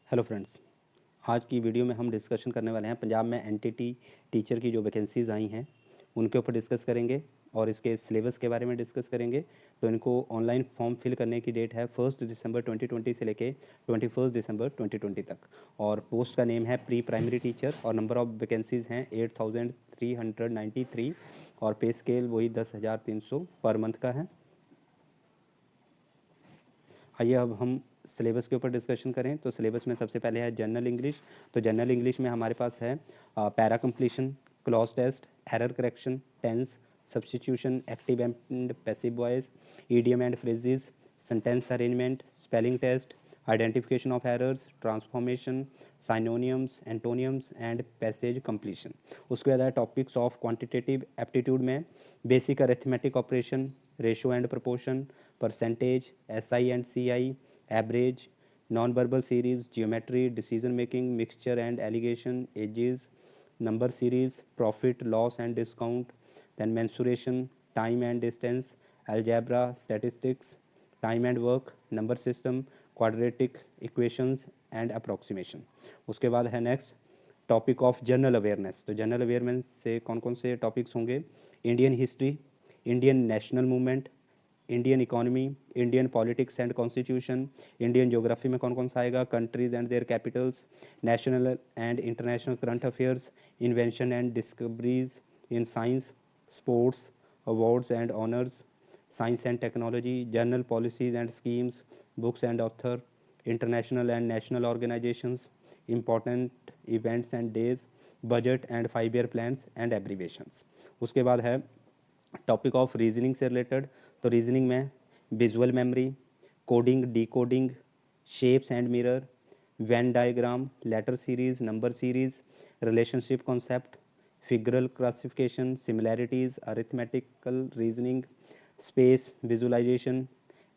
Hello friends. आज की video में हम डिस्कशन करने वाले हैं पंजाब में एनटीटी टीचर की जो वैकेंसीज़ आई हैं उनके ऊपर डिस्कस करेंगे और इसके सिलेबस के बारे में डिस्कस करेंगे। तो इनको ऑनलाइन फॉर्म फिल करने की डेट है 1 दिसंबर 2020 से लेके 21 दिसंबर 2020 तक। और पोस्ट का नेम है प्री प्राइमरी टीचर और नंबर ऑफ़ वैकेंसीज़ हैं 8393 और पे स्केल वही 10,300 पर मंथ का है। आइए अब हम सिलेबस के ऊपर डिस्कशन करें। तो सिलेबस में सबसे पहले है जनरल इंग्लिश। तो जनरल इंग्लिश में हमारे पास है para completion, cloze test, error correction, tense, substitution, active and passive voice, idiom and phrases, sentence arrangement, spelling test, identification of errors, transformation, synonyms, antonyms and passage completion. उसके बाद है topics of quantitative aptitude में basic arithmetic operation, ratio and proportion, percentage, SI and CI, average, non verbal series, geometry, decision making, mixture and alligation, edges, number series, profit, loss and discount, then mensuration, time and distance, algebra, statistics, time and work, number system, quadratic equations and approximation. उसके बाद है next topic of general awareness. तो general awareness से कौन कौन से topics होंगे? Indian history, Indian national movement, Indian economy, Indian politics and constitution, Indian geography में कौन कौन सा आएगा? Countries and there Capitals, national and international current affairs, invention and discoveries in science, sports, awards and honours, science and technology, general policies and schemes, books and author, international and national organisations, important events and days, budget and 5 year plans and abbreviations. उसके बाद है topic of reasoning से रिलेटेड। तो reasoning में visual memory, coding, decoding, shapes and mirror, Venn diagram, letter series, number series, relationship concept, figural classification, similarities, arithmetical reasoning, space visualisation,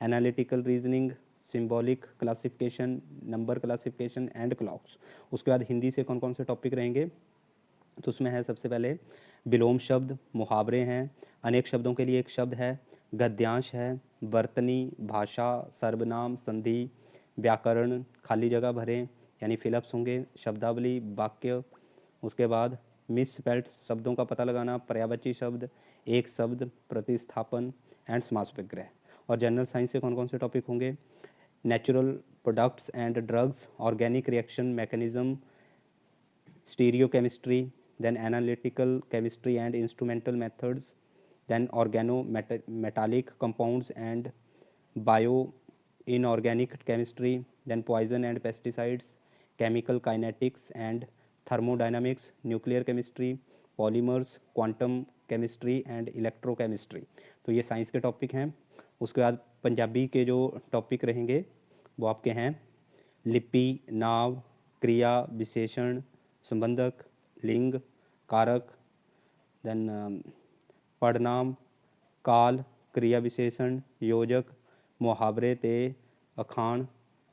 analytical reasoning, symbolic classification, number classification and clocks. उसके बाद हिंदी से कौन कौन से topic रहेंगे? तो उसमें है सबसे पहले विलोम शब्द, मुहावरे हैं, अनेक शब्दों के लिए एक शब्द है, गद्यांश है, वर्तनी, भाषा, सर्वनाम, संधि, व्याकरण, खाली जगह भरें यानी फिलअप्स होंगे, शब्दावली, वाक्य। उसके बाद मिस स्पेल्ट शब्दों का पता लगाना, पर्यायवाची शब्द, एक शब्द, प्रतिस्थापन एंड समास विग्रह। और जनरल साइंस से कौन कौन से टॉपिक होंगे? Natural products and drugs, organic reaction mechanism, stereochemistry, then analytical chemistry and instrumental methods, then organometallic compounds and bio-inorganic chemistry, then poison and pesticides, chemical kinetics and thermodynamics, nuclear chemistry, polymers, quantum chemistry and electrochemistry। तो ये science के topic हैं। उसके बाद पंजाबी के जो topic रहेंगे वो आपके हैं लिपि, नाव, क्रिया, विशेषण, संबंधक, लिंग, कारक, देन पड़नाम, काल, क्रिया विशेषण, योजक, मुहावरे ते, अखान,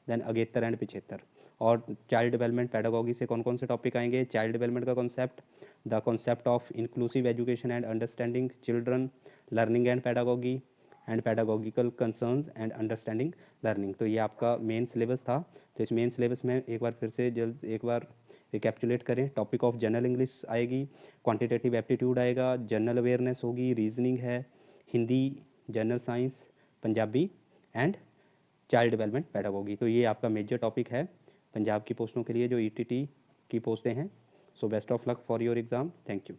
देन अगेतर एंड पिछेतर। और चाइल्ड डेवलपमेंट पैडागोगी से कौन कौन से टॉपिक आएंगे? चाइल्ड डेवलपमेंट का concept, the concept of inclusive education and understanding children, learning and pedagogy and pedagogical concerns and understanding learning. तो ये आपका मेन सिलेबस था। तो इस मेन सिलेबस में एक बार फिर से जल्द एक बार रिकैप्चुलेट करें। टॉपिक ऑफ जनरल इंग्लिश आएगी, क्वांटिटेटिव एप्टीट्यूड आएगा, जनरल अवेयरनेस होगी, रीजनिंग है, Hindi, general science, Punjabi and child development pedagogy. तो ये आपका मेजर टॉपिक है पंजाब की पोस्टों के लिए जो ईटीटी की पोस्टें हैं। So best of luck for your exam. Thank you.